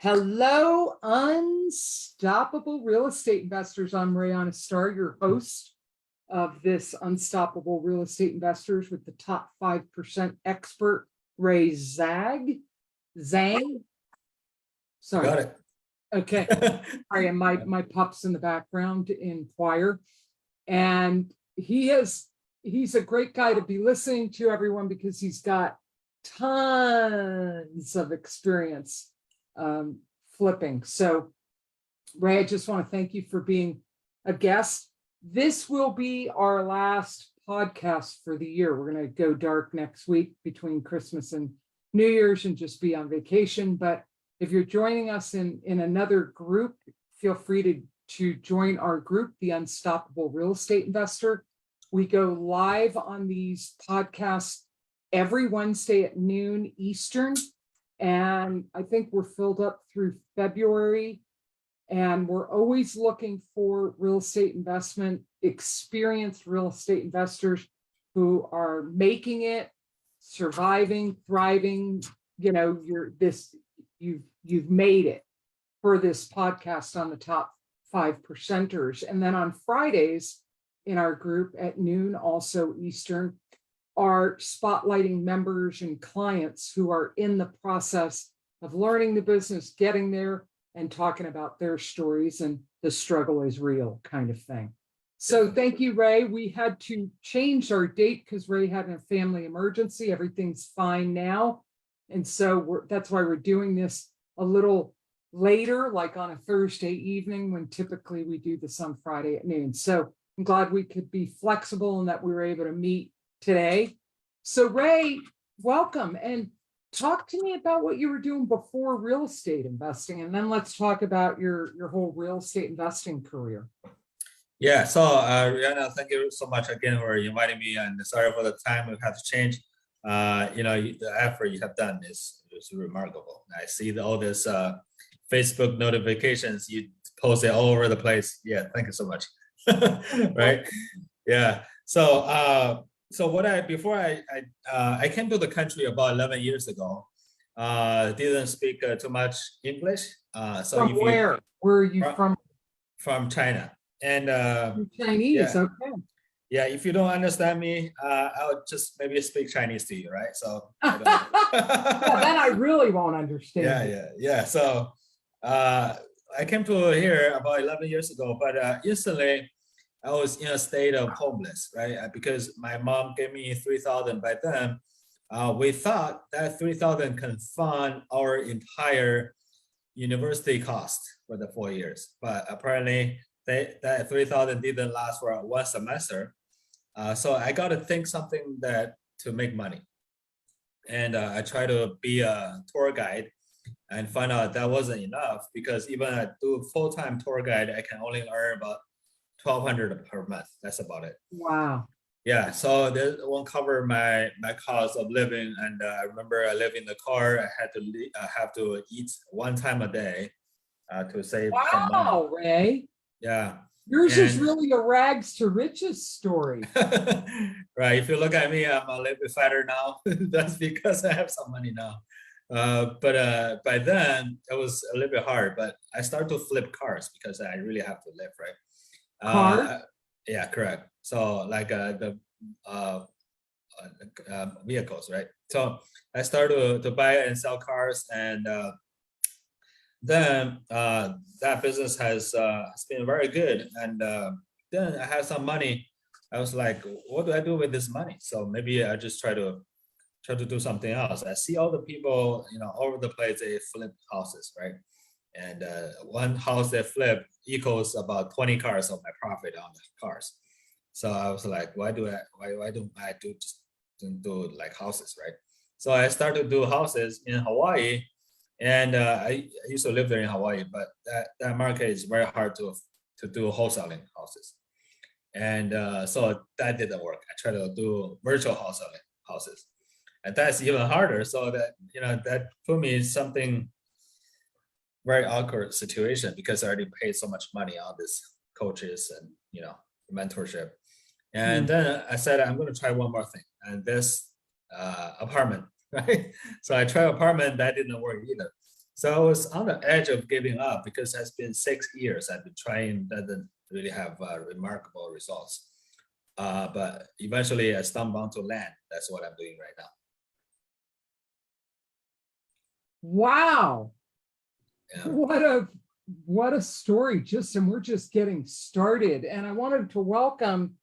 Hello, unstoppable real estate investors. I'm Rayanna Starr, your host of this Unstoppable Real Estate Investors with the top 5% expert, Ray Zhang. Sorry. Got it. Okay. Sorry, and my pup's in the background in choir. And he's a great guy to be listening to, everyone, because he's got tons of experience flipping. So, Ray, I just want to thank you for being a guest. This will be our last podcast for the year. We're going to go dark next week between Christmas and New Year's and just be on vacation. But if you're joining us in another group, feel free to join our group, the Unstoppable Real Estate Investor. We go live on these podcasts every Wednesday at noon Eastern. And I think we're filled up through February. And we're always looking for real estate investment, experienced real estate investors who are making it, surviving, thriving. You know, you've made it for this podcast on the top 5%ers. And then on Fridays in our group at noon, also Eastern, are spotlighting members and clients who are in the process of learning the business, getting there, and talking about their stories and the struggle is real kind of thing. So thank you, Ray. We had to change our date because Ray had a family emergency. Everything's fine now. And so that's why we're doing this a little later, like on a Thursday evening, when typically we do this on Friday at noon. So I'm glad we could be flexible and that we were able to meet today. So Ray, welcome, and talk to me about what you were doing before real estate investing, and then let's talk about your whole real estate investing career. Yeah, so Rihanna, thank you so much again for inviting me, and sorry for the time we had to change. The effort you have done is remarkable. I see all this Facebook notifications you post it all over the place. Yeah, thank you so much. Right? Yeah. So before I came to the country about 11 years ago, didn't speak too much English. From where? Where are you from? From China. And Chinese, yeah. Okay. Yeah, if you don't understand me, I'll just maybe speak Chinese to you, right? So then I really won't understand. Yeah. So I came to here about 11 years ago, but instantly I was in a state of homeless, right? Because my mom gave me 3,000 by then. We thought that 3,000 can fund our entire university cost for the 4 years, but apparently that 3,000 didn't last for one semester. So I got to think something to make money. And I tried to be a tour guide and find out that wasn't enough, because even I do full-time tour guide, I can only earn about $1,200 per month. That's about it. Wow. Yeah, so that won't cover my cost of living. And I remember I live in the car. I have to eat one time a day to save some money. Wow, Ray. Yeah. Yours is really a rags to riches story. Right. If you look at me, I'm a little bit fatter now. That's because I have some money now. But by then it was a little bit hard. But I started to flip cars because I really have to live, right? Car? Yeah, correct. So like the vehicles, right? So I started to buy and sell cars, and then that business has been very good. And then I had some money. I was like, what do I do with this money? So maybe I just try to do something else. I see all the people, all over the place, they flip houses, right? And one house they flip equals about 20 cars of my profit on the cars. So I was like, why don't I do like houses, right? So I started to do houses in Hawaii, and I used to live there in Hawaii, but that market is very hard to do wholesaling houses. And so that didn't work. I tried to do virtual wholesaling houses, and that's even harder. So that put me in something very awkward situation, because I already paid so much money on this coaches and mentorship. And then I said, I'm going to try one more thing, and this apartment, right? So I tried apartment, that didn't work either. So I was on the edge of giving up because it's been 6 years. I've been trying, doesn't really have remarkable results. But eventually I stumbled onto land. That's what I'm doing right now. Wow. Yeah. What a story. And we're just getting started. And I wanted to welcome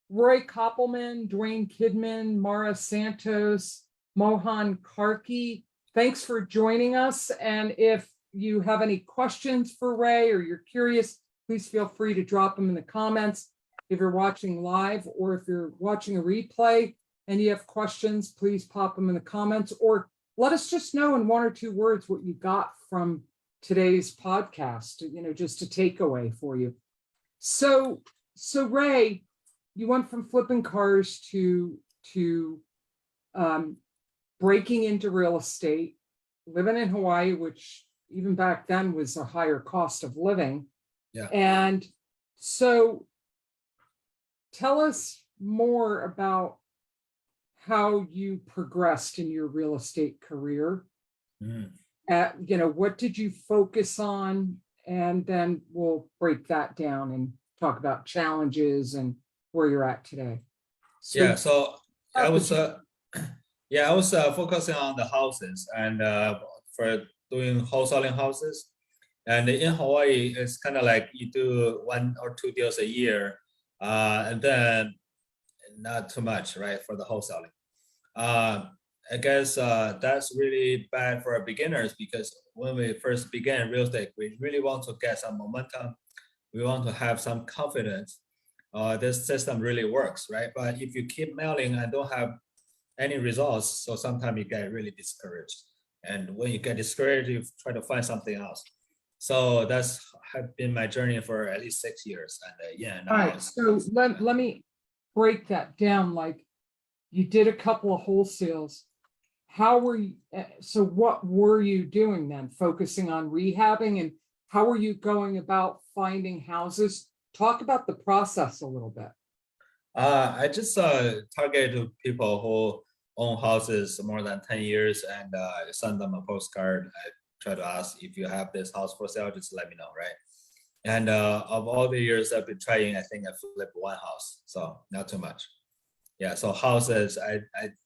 Roy Koppelman, Dwayne Kidman, Mara Santos, Mohan Karki. Thanks for joining us. And if you have any questions for Ray or you're curious, please feel free to drop them in the comments. If you're watching live or if you're watching a replay and you have questions, please pop them in the comments or let us just know in 1 or 2 words what you got from today's podcast, just a takeaway for you. So Ray, you went from flipping cars to breaking into real estate, living in Hawaii, which even back then was a higher cost of living. Yeah. And so tell us more about how you progressed in your real estate career. What did you focus on? And then we'll break that down and talk about challenges and where you're at today. So I was focusing on the houses and for doing wholesaling houses. And in Hawaii, it's kind of like you do 1 or 2 deals a year, and then not too much, right, for the wholesaling. I guess that's really bad for our beginners because when we first began real estate, we really want to get some momentum. We want to have some confidence. This system really works, right? But if you keep mailing and don't have any results, so sometimes you get really discouraged. And when you get discouraged, you try to find something else. So that's have been my journey for at least 6 years. And all right, so let me break that down. Like you did a couple of wholesales. How were you, so what were you doing then? Focusing on rehabbing, and how were you going about finding houses? Talk about the process a little bit. I just targeted people who own houses more than 10 years and send them a postcard. I try to ask if you have this house for sale, just let me know, right? And of all the years I've been trying, I think I flipped 1 house, so not too much. Yeah, so houses, I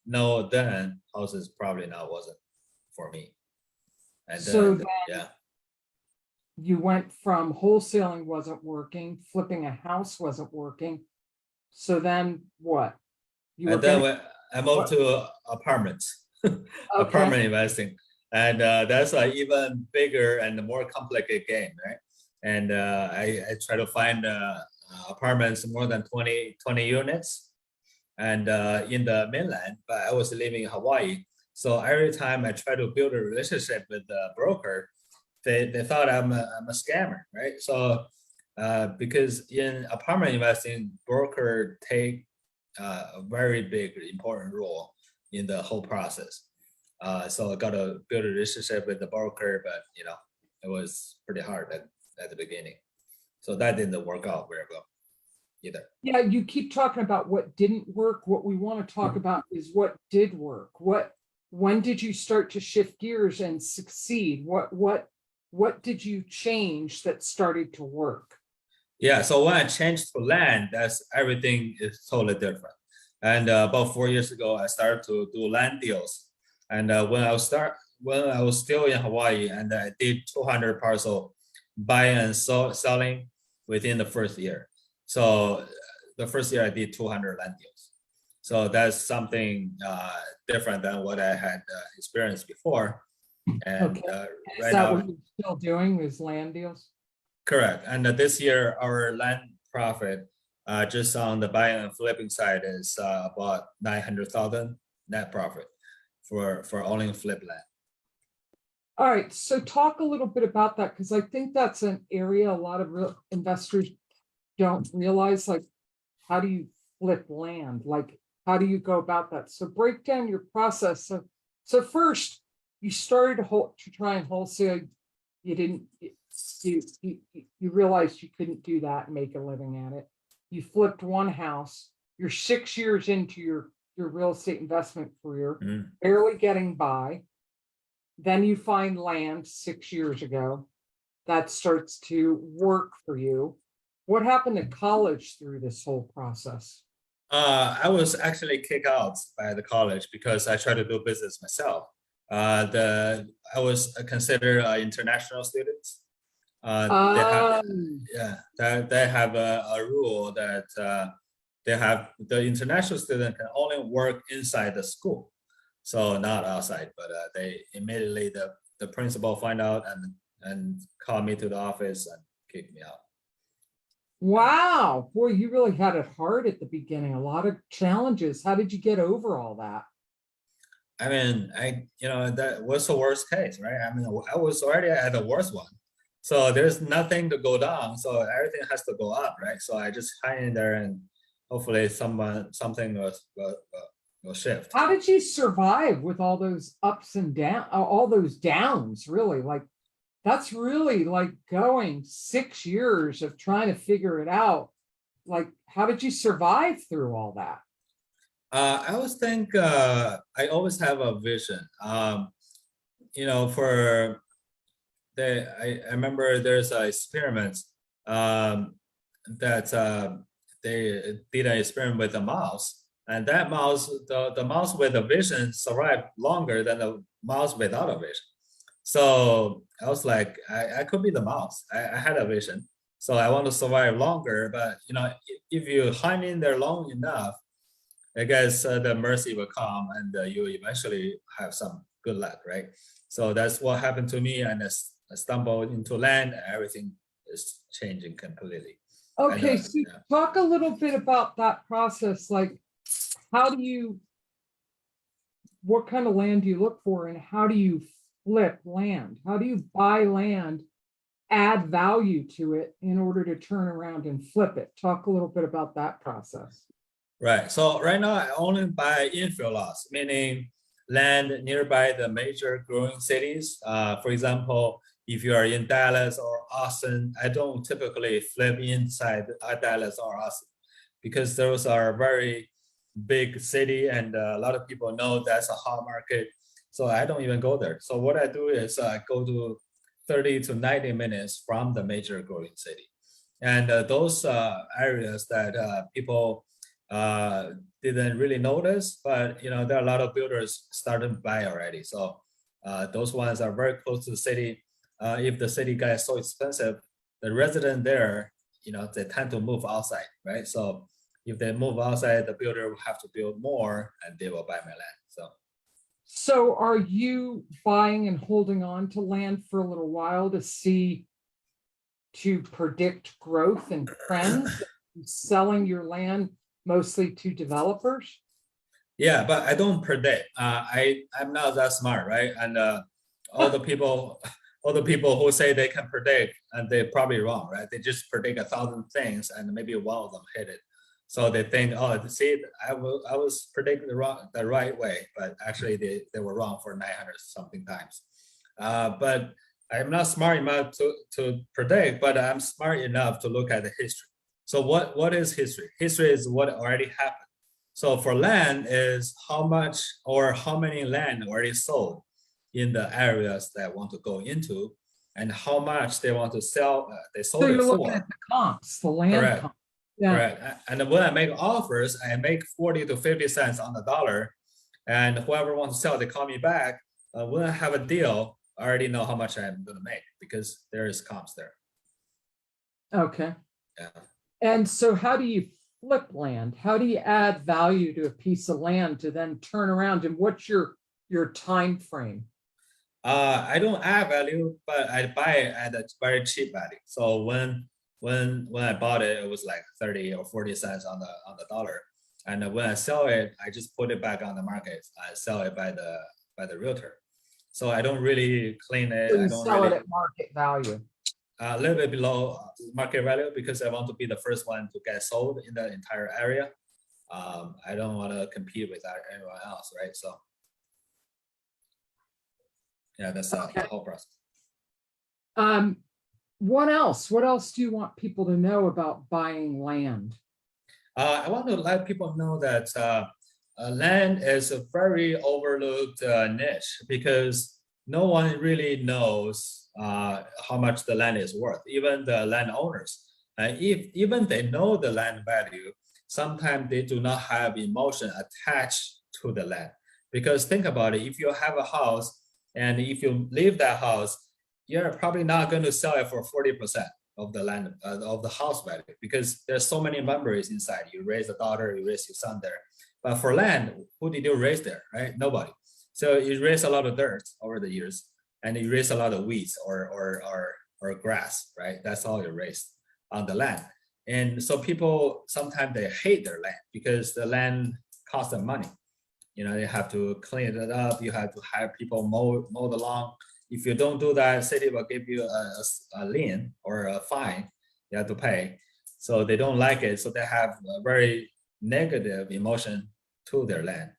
know then houses probably not wasn't for me. And So then, yeah. You went from wholesaling wasn't working, flipping a house wasn't working. So then what? And then I moved to apartments, apartment investing. And that's an even bigger and more complicated game, right? And I try to find apartments more than 20 units and in the mainland, but I was living in Hawaii. So every time I try to build a relationship with the broker, they thought I'm a scammer, right? So because in apartment investing, broker take a very big important role in the whole process. So I got to build a relationship with the broker, but it was pretty hard at the beginning. So that didn't work out very well either. Yeah, you keep talking about what didn't work. What we want to talk about is what did work. When did you start to shift gears and succeed? What did you change that started to work? Yeah, so when I changed to land, that's everything is totally different. And about 4 years ago, I started to do land deals. And when I was still in Hawaii, and I did 200 parcel buying and selling within the first year. So the first year I did 200 land deals. So that's something different than what I had experienced before. And is that what you're still doing, is land deals? Correct. And this year, our land profit just on the buying and flipping side is about 900,000 net profit for owning flip land. All right, so talk a little bit about that, because I think that's an area a lot of investors don't realize, like, how do you flip land? Like, how do you go about that? So break down your process. So first, you started to try and wholesale. You didn't, you realized you couldn't do that and make a living at it. You flipped 1 house. You're 6 years into your real estate investment career, barely getting by. Then you find land 6 years ago that starts to work for you. What happened to college through this whole process? I was actually kicked out by the college because I tried to do business myself. I was considered an international student. They have, Um, yeah, they have a rule that they have the international student can only work inside the school, so not outside. But they immediately the principal find out and called me to the office and kicked me out. wow, boy, you really had it hard at the beginning. A lot of challenges. How did you get over all that? I mean, that was the worst case, right? I mean, I was already at the worst one. So there's nothing to go down. So everything has to go up, right? So I just hang in there and hopefully something will shift. How did you survive with all those ups and downs, all those downs, really? Like, that's really like going 6 years of trying to figure it out. Like, how did you survive through all that? I always think I always have a vision. For I remember there's an experiment that they did an experiment with a mouse, and that mouse, the mouse with a vision survived longer than the mouse without a vision. So I was like, I could be the mouse. I had a vision, so I want to survive longer. But if you hang in there long enough, I guess the mercy will come, and you eventually have some good luck, right? So that's what happened to me, and I stumbled into land, and everything is changing completely. Okay, so Yeah. talk a little bit about that process. Like, how do you, what kind of land do you look for, and how do you flip land? How do you buy land, add value to it in order to turn around and flip it? Talk a little bit about that process. Right. So right now I only buy infill lots, meaning land nearby the major growing cities. For example, if you are in Dallas or Austin, I don't typically flip inside Dallas or Austin because those are very big city and a lot of people know that's a hot market. So I don't even go there. So what I do is I go to 30 to 90 minutes from the major growing city. And those areas that people didn't really notice, but there are a lot of builders starting to buy already. So those ones are very close to the city. If the city gets so expensive, the resident there, they tend to move outside, right? So if they move outside, the builder will have to build more, and they will buy my land. So are you buying and holding on to land for a little while to predict growth and trends, selling your land mostly to developers? Yeah, but I don't predict. I'm not that smart, right? And all the people, all the people who say they can predict, and they're probably wrong, right? They just predict 1,000 things, and maybe one of them hit it. So they think, oh, see, I was predicting the right way, but actually they were wrong for 900 something times. But I'm not smart enough to predict, but I'm smart enough to look at the history. So what is history? History is what already happened. So for land is how much or how many land already sold in the areas that want to go into, and how much they want to sell. They So sold it you're looking for. at the comps, the land Correct. comps. Yeah. Correct. And when I make offers, I make 40 to 50 cents on the dollar. And whoever wants to sell, they call me back. When I have a deal, I already know how much I'm going to make because there is comps there. Okay. Yeah. And so how do you flip land? How do you add value to a piece of land to then turn around? And what's your time frame? I don't add value, but I buy it at a very cheap value. So when I bought it, it was like 30 or 40 cents on the dollar. And when I sell it, I just put it back on the market. I sell it by the realtor. So I don't really clean it. So I you don't sell it really at market value. a little bit below market value because I want to be the first one to get sold in the entire area. I don't want to compete with anyone else, right? So yeah, that's the whole process. What else? What else do you want people to know about buying land? I want to let people know that land is a very overlooked niche because no one really knows how much the land is worth, even the landowners. And if even they know the land value, sometimes they do not have emotion attached to the land. Because think about it, if you have a house and if you leave that house, you're probably not going to sell it for 40% of the land of the house value, because there's so many memories inside. You raise a daughter, you raise your son there. But for land, who did you raise there, right? Nobody. So you raise a lot of dirt over the years, and you raise a lot of weeds or grass, right? That's all you raise on the land. And so people sometimes they hate their land because the land costs them money. You know, you have to clean it up. You have to hire people mow the lawn. If you don't do that, city will give you a lien or a fine you have to pay. So they don't like it. So they have a very negative emotion to their land.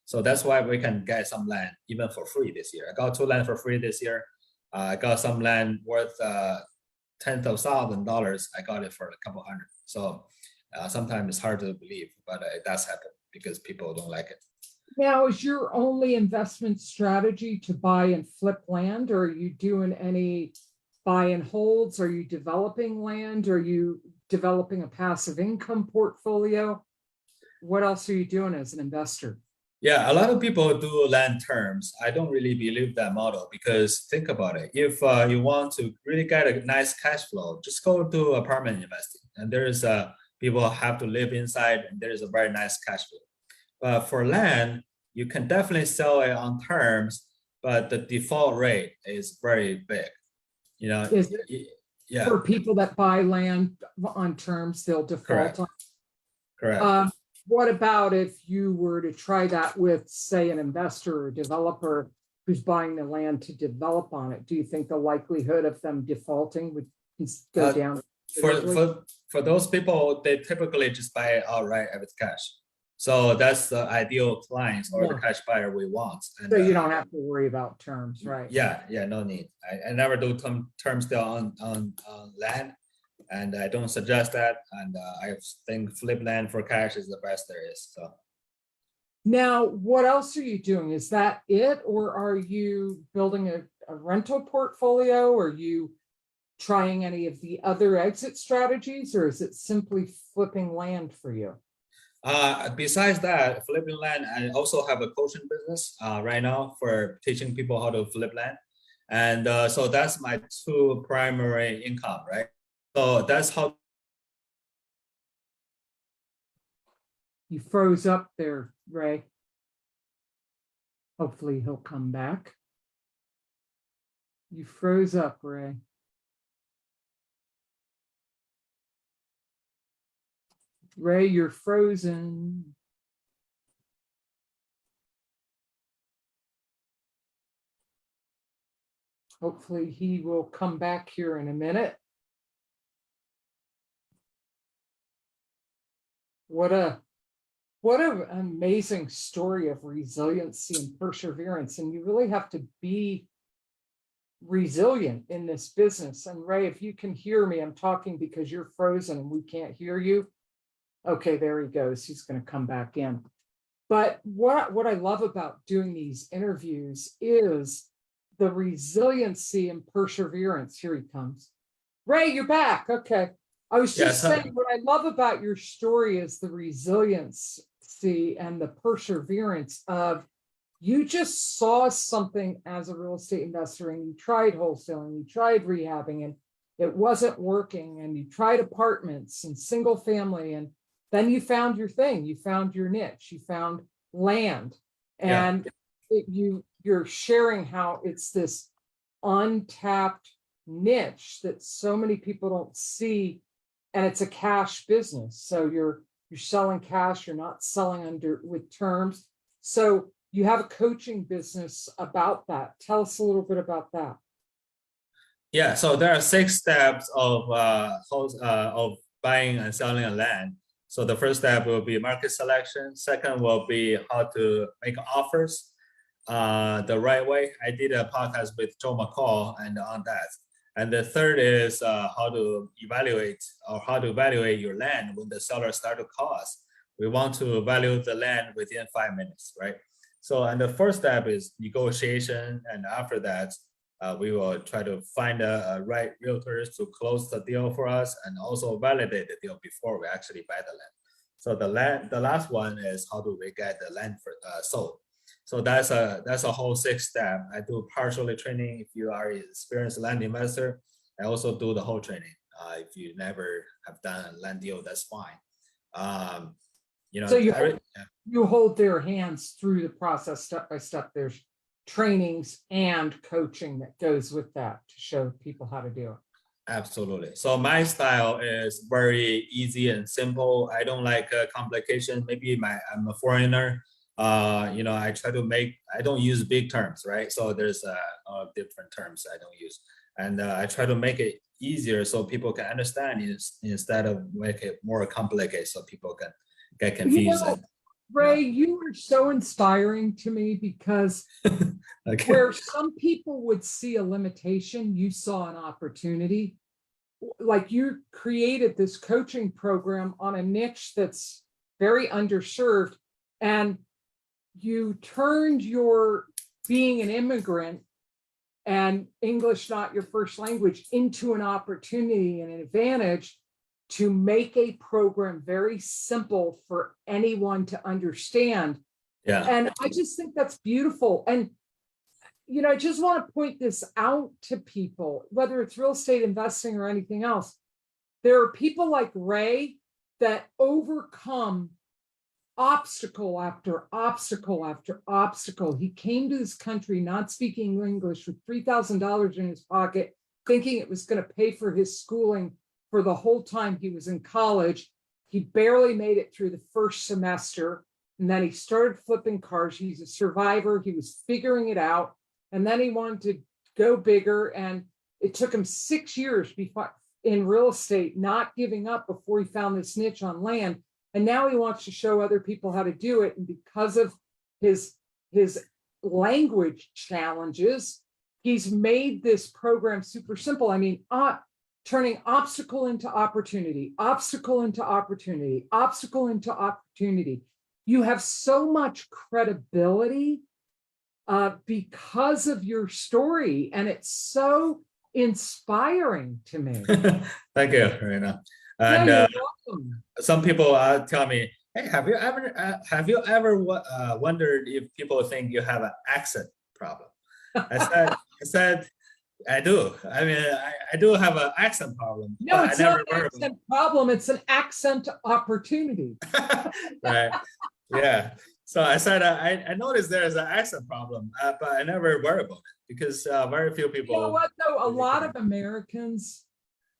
So that's why we can get some land even for free this year. I got 2 land for free this year. I got some land worth tens of $1,000s. I got it for a couple hundred. So sometimes it's hard to believe, but it does happen because people don't like it. Now, is your only investment strategy to buy and flip land, or are you doing any buy and holds? Are you developing land? Are you developing a passive income portfolio? What else are you doing as an investor? Yeah, a lot of people do land terms. I don't really believe that model because think about it. If you want to really get a nice cash flow, just go to apartment investing. And there's people have to live inside, and there's a very nice cash flow. But for land, you can definitely sell it on terms, but the default rate is very big. You know, Is it yeah, for people that buy land on terms, they'll default correct, on? correct. What about if you were to try that with, say, an investor or developer who's buying the land to develop on it? Do you think the likelihood of them defaulting would go down? For those people, they typically just buy it outright with cash. So that's the ideal clients or the cash buyer we want. And, so you don't have to worry about terms, right? Yeah, no need. I never do terms still on land, and I don't suggest that. And I think flip land for cash is the best there is. So now, what else are you doing? Is that it, or are you building a rental portfolio? Are you trying any of the other exit strategies, or is it simply flipping land for you? Besides that, flipping land, I also have a coaching business right now for teaching people how to flip land. And so that's my 2 primary income, right? So that's how. You froze up there, Ray. Hopefully he'll come back. You froze up, Ray. Ray, you're frozen. Hopefully he will come back here in a minute. What an amazing story of resiliency and perseverance. And you really have to be resilient in this business. And Ray, if you can hear me, I'm talking because you're frozen and we can't hear you. Okay, there he goes. He's going to come back in. But what I love about doing these interviews is the resiliency and perseverance. Here he comes. Ray, you're back. Okay. I was just saying what I love about your story is the resiliency and the perseverance of you just saw something as a real estate investor and you tried wholesaling, you tried rehabbing and it wasn't working, and you tried apartments and single family, and then you found your thing, you found your niche, you found land, and you're sharing how it's this untapped niche that so many people don't see, and it's a cash business. So you're selling cash, you're not selling with terms. So you have a coaching business about that. Tell us a little bit about that. Yeah, so there are 6 steps of buying and selling a land. So the first step will be market selection. Second will be how to make offers the right way. I did a podcast with Joe McCall and on that. And the third is how to evaluate your land when the seller start to call us. We want to value the land within 5 minutes, right? So, and the first step is negotiation, and after that, we will try to find a right realtors to close the deal for us, and also validate the deal before we actually buy the land. So the last one is how do we get the land sold. So that's a whole 6 step. I do partially training if you are an experienced land investor. I also do the whole training. If you never have done a land deal, that's fine. So you hold their hands through the process step by step. There's trainings and coaching that goes with that to show people how to do it. Absolutely. So my style is very easy and simple. I don't like complication. Maybe I'm a foreigner. I try to I don't use big terms, right? So there's different terms I don't use. And I try to make it easier so people can understand instead of make it more complicated so people can get confused. Ray, you are so inspiring to me because Okay. where some people would see a limitation, you saw an opportunity. Like you created this coaching program on a niche that's very underserved, and you turned your being an immigrant and English not your first language into an opportunity and an advantage to make a program very simple for anyone to understand. Yeah. And I just think that's beautiful. And, I just want to point this out to people, whether it's real estate investing or anything else. There are people like Ray that overcome obstacle after obstacle after obstacle. He came to this country not speaking English with $3,000 in his pocket, thinking it was going to pay for his schooling for the whole time he was in college. He barely made it through the first semester. And then he started flipping cars. He's a survivor. He was figuring it out. And then he wanted to go bigger. And it took him 6 years before in real estate, not giving up before he found this niche on land. And now he wants to show other people how to do it. And because of his language challenges, he's made this program super simple. I mean, turning obstacle into opportunity, obstacle into opportunity, obstacle into opportunity. You have so much credibility because of your story, and it's so inspiring to me. Thank you, Rena. And you're welcome. Some people tell me, "Hey, have you ever wondered if people think you have an accent problem?" I said, I do. I mean, I do have an accent problem. No, it's not an accent problem. It's an accent opportunity. Right. Yeah. So I said, I noticed there is an accent problem, but I never worry about it because very few people. You know what, though? A lot of Americans,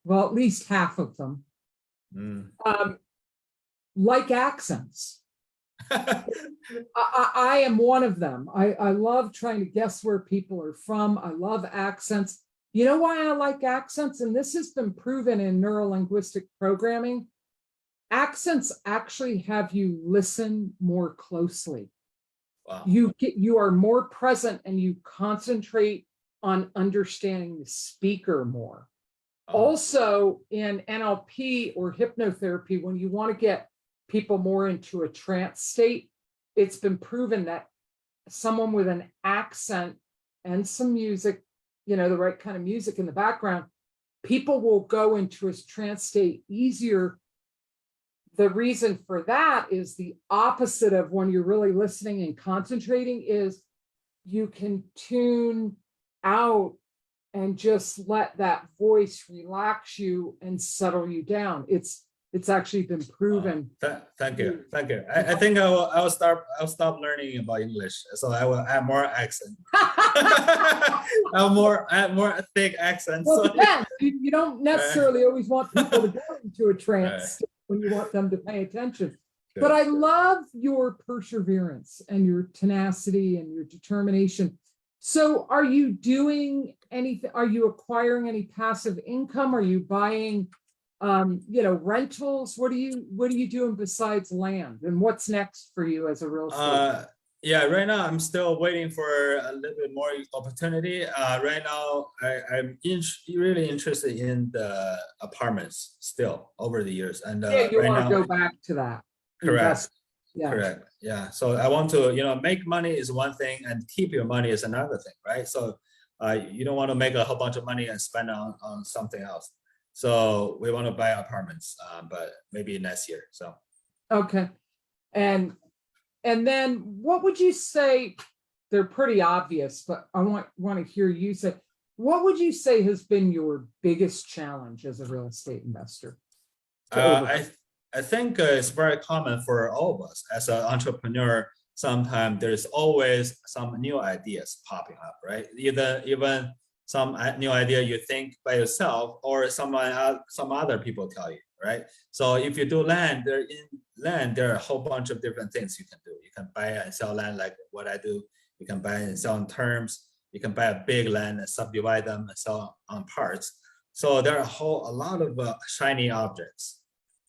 well, at least half of them, like accents. I am one of them. I love trying to guess where people are from. I love accents. You know why I like accents? And this has been proven in neurolinguistic programming. Accents actually have you listen more closely. Wow. You are more present and you concentrate on understanding the speaker more. Also, in NLP or hypnotherapy, when you want to get people more into a trance state, it's been proven that someone with an accent and some music, the right kind of music in the background, people will go into a trance state easier. The reason for that is the opposite of when you're really listening and concentrating is you can tune out and just let that voice relax you and settle you down. It's actually been proven. Thank you. I think I'll stop learning about English, so I will add more accent. add more thick accents. Well, it depends. You don't necessarily always want people to go into a trance when you want them to pay attention. Good. But I love your perseverance and your tenacity and your determination. So are you doing anything? Are you acquiring any passive income? Are you buying rentals? What are you doing besides land? And what's next for you as a real estate? Yeah, right now I'm still waiting for a little bit more opportunity. Right now I'm really interested in the apartments still over the years. And you want to go back to that. Correct. Yeah. correct. Yeah. So I want to, make money is one thing and keep your money is another thing, right? So you don't want to make a whole bunch of money and spend on something else. So we want to buy apartments, but maybe next year. So Okay. And then what would you say? They're pretty obvious, but I want to hear you say, what would you say has been your biggest challenge as a real estate investor to overcome? I think it's very common for all of us as an entrepreneur. Sometimes there's always some new ideas popping up, right? Either even some new idea you think by yourself, or some other people tell you, right? So if you do land, there are a whole bunch of different things you can do. You can buy and sell land like what I do. You can buy and sell on terms. You can buy a big land and subdivide them and sell on parts. So there are a lot of shiny objects,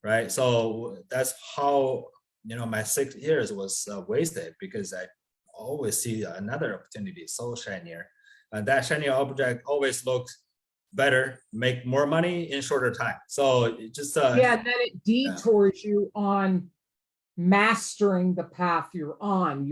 right? So that's how my 6 years was wasted, because I always see another opportunity so shinier, and that shiny object always looks better, make more money in shorter time. So it just Yeah, and then it detours you on mastering the path you're on.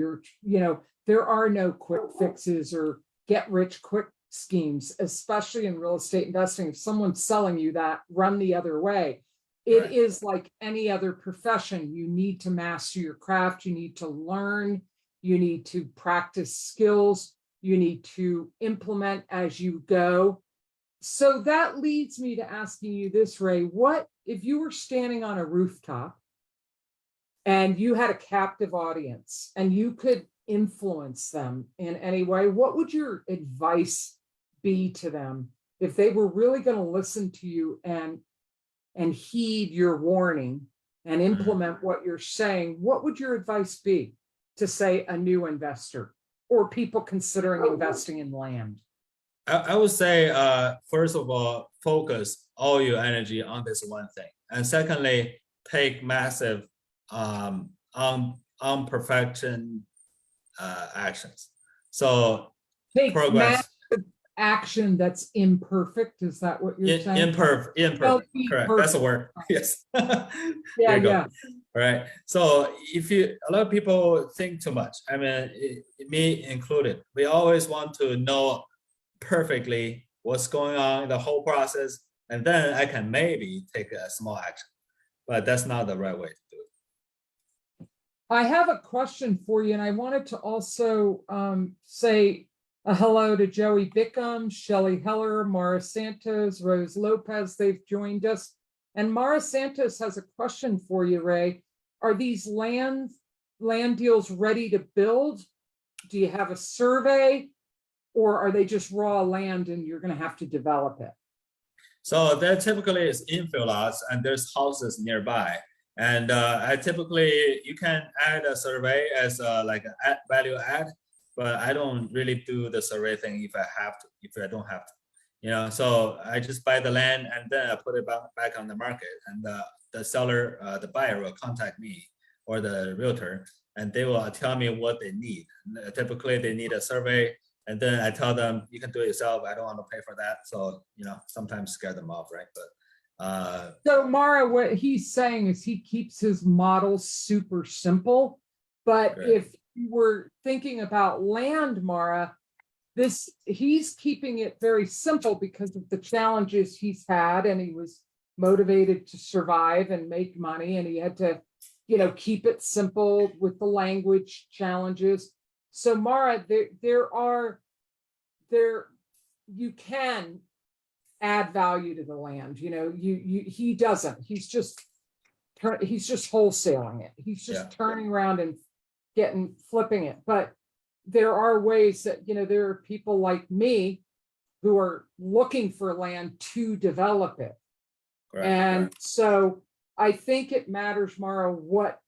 There are no quick fixes or get rich quick schemes, especially in real estate investing. If someone's selling you that, run the other way. It Right. is like any other profession. You need to master your craft. You need to learn. You need to practice skills. You need to implement as you go. So that leads me to asking you this, Ray. What if you were standing on a rooftop and you had a captive audience and you could influence them in any way? What would your advice be to them if they were really going to listen to you and heed your warning and implement what you're saying? What would your advice be to, say, a new investor or people considering investing in land? I would say, first of all, focus all your energy on this one thing. And secondly, take massive on perfection actions. So Take progress. massive action that's imperfect. Is that what you're saying? Imperfect, Don't be correct. That's a perfect. word. Yes. Yeah, There you go. yeah. All right. So a lot of people think too much. I mean, me included. We always want to know perfectly what's going on in the whole process, and then I can maybe take a small action. But that's not the right way to do it. I have a question for you, and I wanted to also say a hello to Joey Bickham, Shelley Heller, Mara Santos, Rose Lopez. They've joined us. And Mara Santos has a question for you, Ray. Are these land deals ready to build? Do you have a survey, or are they just raw land and you're going to have to develop it? So there typically is infill lots and there's houses nearby. And I typically, you can add a survey as like an value add, but I don't really do the survey thing if I have to, if I don't have to. So I just buy the land and then I put it back on the market, and the seller, the buyer will contact me or the realtor, and they will tell me what they need. Typically they need a survey, and then I tell them, you can do it yourself. I don't want to pay for that. So, sometimes scare them off, right? But so Mara, what he's saying is he keeps his models super simple. But right. if you were thinking about land, Mara, he's keeping it very simple because of the challenges he's had, and he was motivated to survive and make money, and he had to, keep it simple with the language challenges. So Mara, you can add value to the land. He doesn't. He's just wholesaling it. He's just turning around and flipping it. But there are ways that, there are people like me who are looking for land to develop it. Right. So I think it matters, Mara, what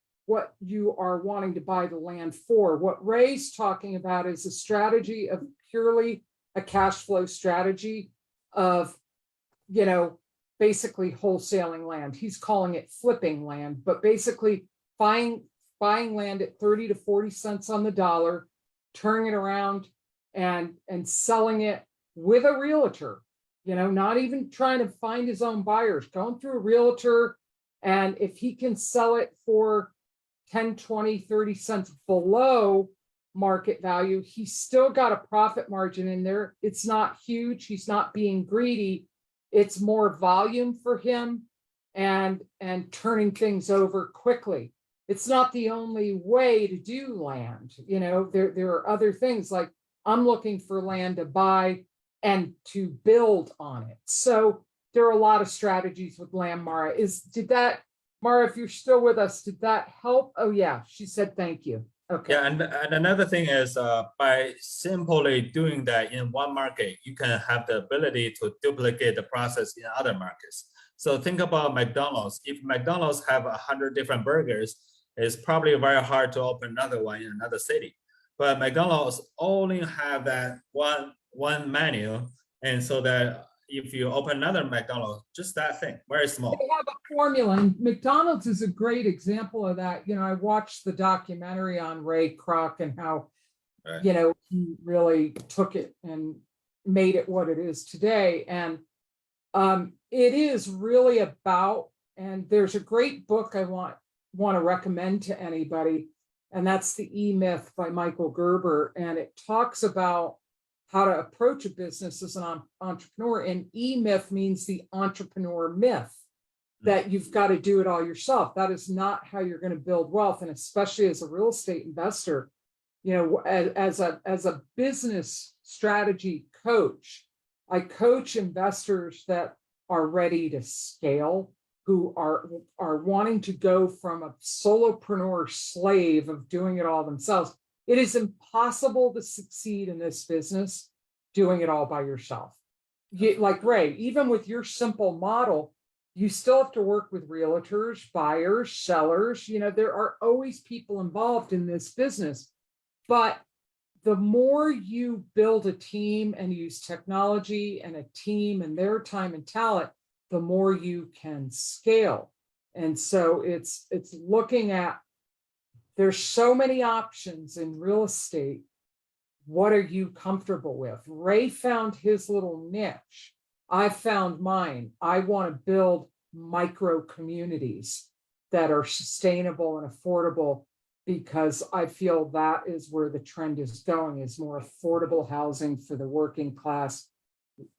you are wanting to buy the land for. What Ray's talking about is a strategy of purely a cash flow strategy of, basically wholesaling land. He's calling it flipping land, but basically buying land at 30 to 40 cents on the dollar, turning it around and selling it with a realtor, not even trying to find his own buyers, going through a realtor. And if he can sell it for 10, 20, 30 cents below market value, he's still got a profit margin in there. It's not huge. He's not being greedy. It's more volume for him and turning things over quickly. It's not the only way to do land. There are other things, like I'm looking for land to buy and to build on it. So there are a lot of strategies with land, Mara. Mara, if you're still with us, did that help? Oh yeah, she said thank you. Okay. Yeah, and another thing is by simply doing that in one market, you can have the ability to duplicate the process in other markets. So think about McDonald's. If McDonald's have 100 different burgers, it's probably very hard to open another one in another city. But McDonald's only have that one menu, and so that if you open another McDonald's, just that thing, very small. They have a formula, and McDonald's is a great example of that. I watched the documentary on Ray Kroc and how, Right. He really took it and made it what it is today. And it is really about, and there's a great book I want to recommend to anybody, and that's The E-Myth by Michael Gerber. And it talks about how to approach a business as an entrepreneur. And E-Myth means the entrepreneur myth, that you've got to do it all yourself. That is not how you're going to build wealth. And especially as a real estate investor, as a business strategy coach, I coach investors that are ready to scale, who are wanting to go from a solopreneur slave of doing it all themselves. It is impossible to succeed in this business doing it all by yourself. Like Ray, even with your simple model, you still have to work with realtors, buyers, sellers. There are always people involved in this business. But the more you build a team and use technology and a team and their time and talent, the more you can scale. And so it's looking at, there's so many options in real estate. What are you comfortable with? Ray found his little niche. I found mine. I want to build micro communities that are sustainable and affordable, because I feel that is where the trend is going, is more affordable housing for the working class,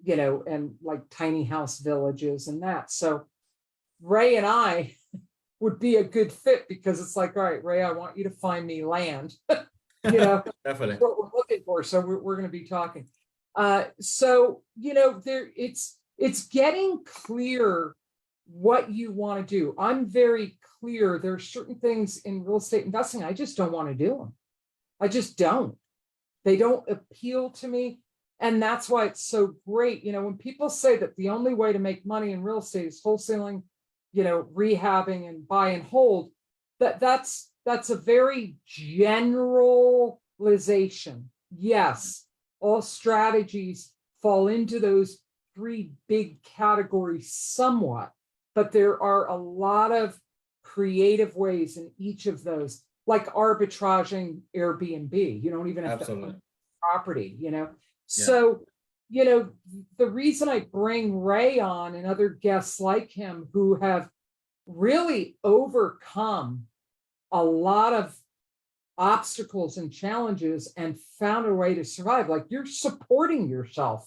and like tiny house villages and that. So Ray and I would be a good fit, because it's like, all right, Ray, I want you to find me land. Definitely. What we're looking for. So we're going to be talking. It's getting clear what you want to do. I'm very clear. There are certain things in real estate investing I just don't want to do them. I just don't. They don't appeal to me. And that's why it's so great. When people say that the only way to make money in real estate is wholesaling, rehabbing and buy and hold, that's a very generalization. Yes, all strategies fall into those three big categories somewhat, but there are a lot of creative ways in each of those, like arbitraging Airbnb. You don't even have to own property, Yeah. So, the reason I bring Ray on and other guests like him who have really overcome a lot of obstacles and challenges and found a way to survive. Like, you're supporting yourself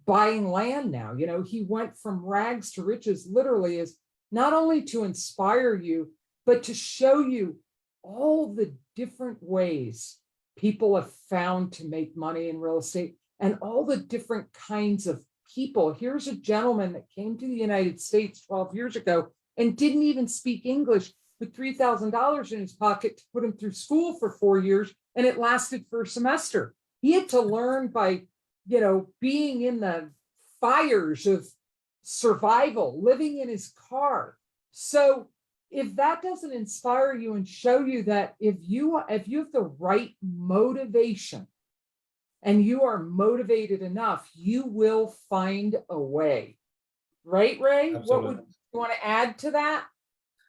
buying land now. He went from rags to riches, literally, is not only to inspire you, but to show you all the different ways people have found to make money in real estate and all the different kinds of people. Here's a gentleman that came to the United States 12 years ago and didn't even speak English, with $3,000 in his pocket to put him through school for 4 years, and it lasted for a semester. He had to learn by, being in the fires of survival, living in his car. So if that doesn't inspire you and show you that if you have the right motivation and you are motivated enough, you will find a way. Right, Ray? Absolutely. What would you want to add to that?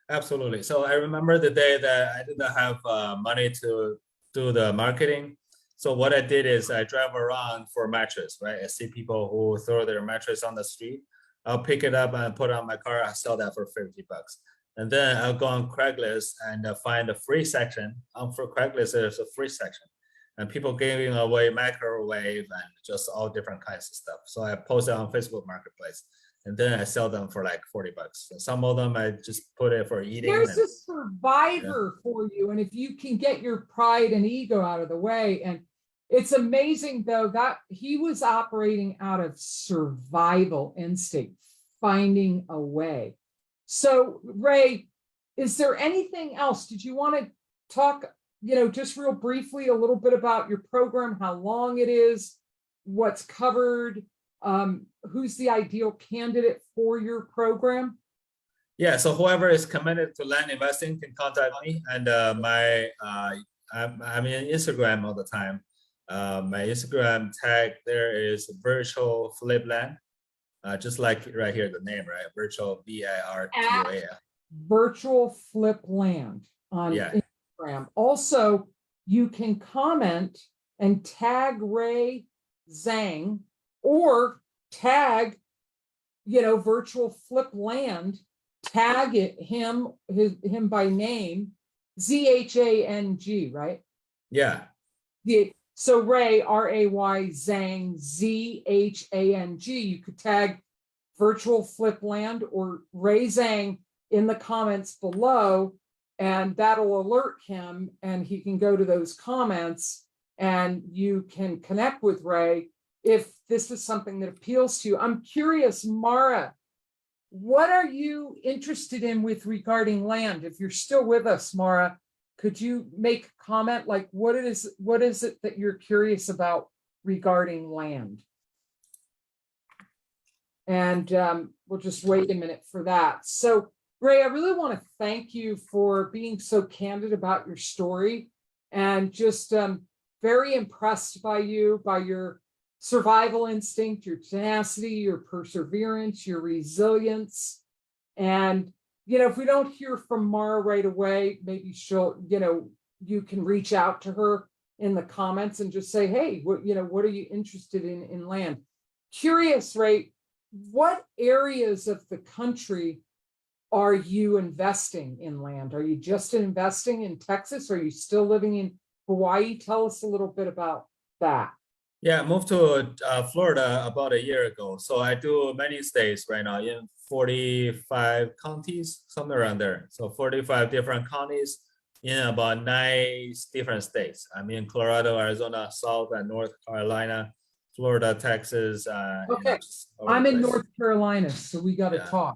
Absolutely. So I remember the day that I didn't have money to do the marketing. So what I did is I drive around for mattress, right? I see people who throw their mattress on the street. I'll pick it up and put it on my car. I sell that for $50. And then I'll go on Craigslist and find a free section. For Craigslist, there's a free section. And people giving away microwave and just all different kinds of stuff. So I post it on Facebook Marketplace. And then I sell them for like $40. And some of them I just put it for eating. There's a survivor for you. And if you can get your pride and ego out of the way, and it's amazing though that he was operating out of survival instinct, finding a way. So Ray, is there anything else? Did you want to talk, just real briefly a little bit about your program, how long it is, what's covered, who's the ideal candidate for your program? Yeah, so whoever is committed to land investing can contact me, and I'm in Instagram all the time. My Instagram tag there is virtual flip land, just like right here, the name, right? Virtual VIRTUAL. Virtual flip land on Instagram. Also, you can comment and tag Ray Zhang or tag, virtual flip land, tag him by name, ZHANG, right? Yeah. So Ray, RAY, Zhang, ZHANG, you could tag virtual flip land or Ray Zhang in the comments below, and that'll alert him and he can go to those comments and you can connect with Ray if this is something that appeals to you. I'm curious, Mara, what are you interested in with regarding land? If you're still with us, Mara, could you make a comment like what is it that you're curious about regarding land? And we'll just wait a minute for that. So Ray, I really want to thank you for being so candid about your story, and just very impressed by you, by your survival instinct, your tenacity, your perseverance, your resilience. And, if we don't hear from Mara right away, maybe she'll, you can reach out to her in the comments and just say, hey, what are you interested in land? Curious, Ray, what areas of the country are you investing in land? Are you just investing in Texas? Are you still living in Hawaii? Tell us a little bit about that. Yeah, I moved to Florida about a year ago. So I do many states right now in 45 counties, somewhere around there. So 45 different counties in about 9 different states. I'm in Colorado, Arizona, South and North Carolina, Florida, Texas. Okay, I'm in North Carolina, so we got to talk.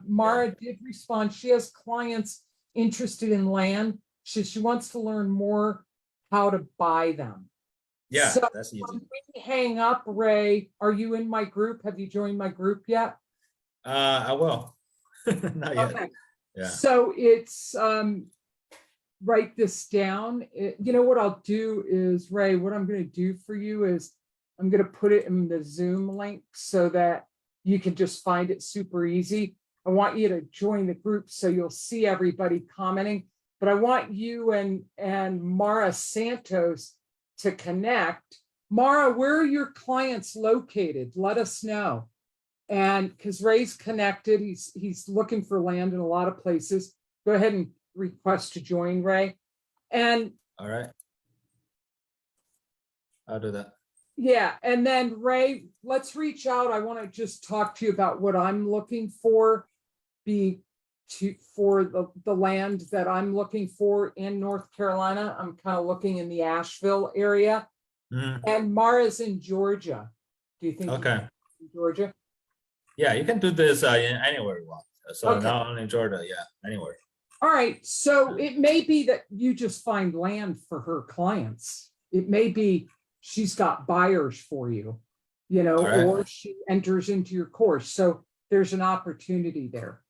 Mara did respond. She has clients interested in land. She wants to learn more how to buy them. Yeah, so that's easy. When we hang up, Ray, are you in my group? Have you joined my group yet? I will. Not yet. Okay. Yeah. So it's write this down. What I'll do is, Ray, what I'm going to do for you is I'm going to put it in the Zoom link so that you can just find it super easy. I want you to join the group so you'll see everybody commenting, but I want you and Mara Santos to connect. Mara, where are your clients located? Let us know. And because Ray's connected, he's looking for land in a lot of places. Go ahead and request to join, Ray. And all right, I'll do that. Yeah, and then Ray, let's reach out. I want to just talk to you about what I'm looking for, for the land that I'm looking for in North Carolina. I'm kind of looking in the Asheville area, and Mara's in Georgia. Do you think? Okay. In Georgia? Yeah, you can do this in anywhere you want. So not only Georgia, anywhere. All right. So it may be that you just find land for her clients. It may be she's got buyers for you, or she enters into your course. So there's an opportunity there.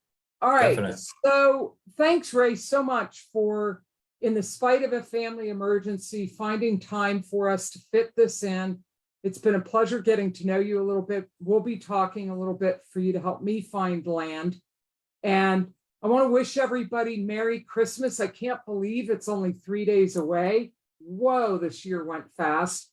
All right. Definitely. So thanks, Ray, so much for, in the spite of a family emergency, finding time for us to fit this in. It's been a pleasure getting to know you a little bit. We'll be talking a little bit for you to help me find land. And I want to wish everybody Merry Christmas. I can't believe it's only 3 days away. Whoa, this year went fast.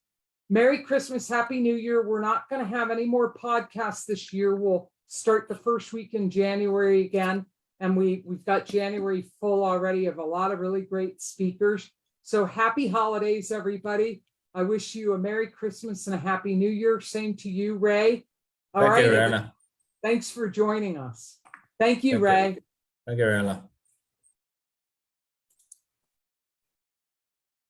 Merry Christmas, Happy New Year. We're not going to have any more podcasts this year. We'll start the first week in January again. And we've got January full already of a lot of really great speakers. So happy holidays, everybody. I wish you a Merry Christmas and a Happy New Year. Same to you, Ray. All Thank you, right. Rihanna. Thanks for joining us. Thank you, Thank you. Ray. Thank you, Rihanna.